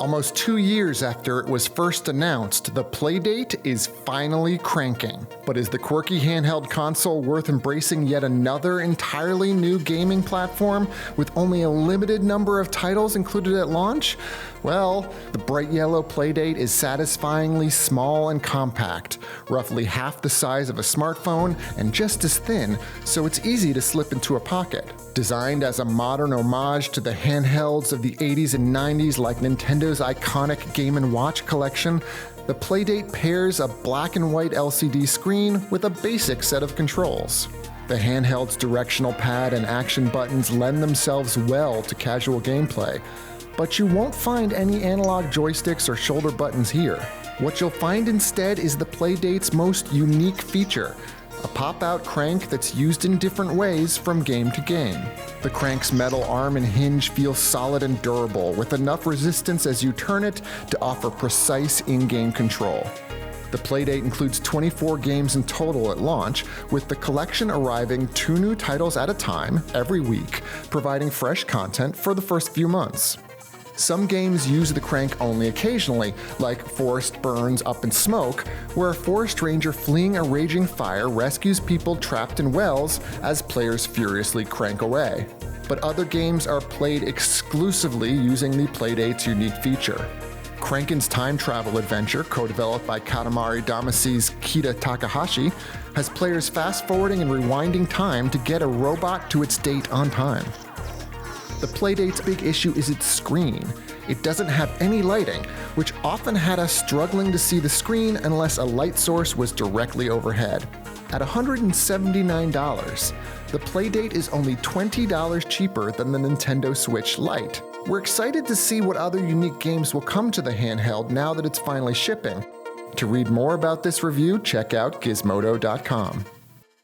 Almost 2 years after it was first announced, the Playdate is finally cranking. But is the quirky handheld console worth embracing yet another entirely new gaming platform with only a limited number of titles included at launch? Well, the bright yellow Playdate is satisfyingly small and compact, roughly half the size of a smartphone and just as thin, so it's easy to slip into a pocket. Designed as a modern homage to the handhelds of the 80s and 90s like Nintendo's iconic Game & Watch collection, the Playdate pairs a black and white LCD screen with a basic set of controls. The handheld's directional pad and action buttons lend themselves well to casual gameplay, but you won't find any analog joysticks or shoulder buttons here. What you'll find instead is the Playdate's most unique feature, a pop-out crank that's used in different ways from game to game. The crank's metal arm and hinge feel solid and durable, with enough resistance as you turn it to offer precise in-game control. The Playdate includes 24 games in total at launch, with the collection arriving 2 new titles at a time every week, providing fresh content for the first few months. Some games use the crank only occasionally, like Forest Burns Up in Smoke, where a forest ranger fleeing a raging fire rescues people trapped in wells as players furiously crank away. But other games are played exclusively using the Playdate's unique feature. Crankin's time travel adventure, co-developed by Katamari Damacy's Kita Takahashi, has players fast-forwarding and rewinding time to get a robot to its date on time. The Playdate's big issue is its screen. It doesn't have any lighting, which often had us struggling to see the screen unless a light source was directly overhead. At $179, the Playdate is only $20 cheaper than the Nintendo Switch Lite. We're excited to see what other unique games will come to the handheld now that it's finally shipping. To read more about this review, check out Gizmodo.com.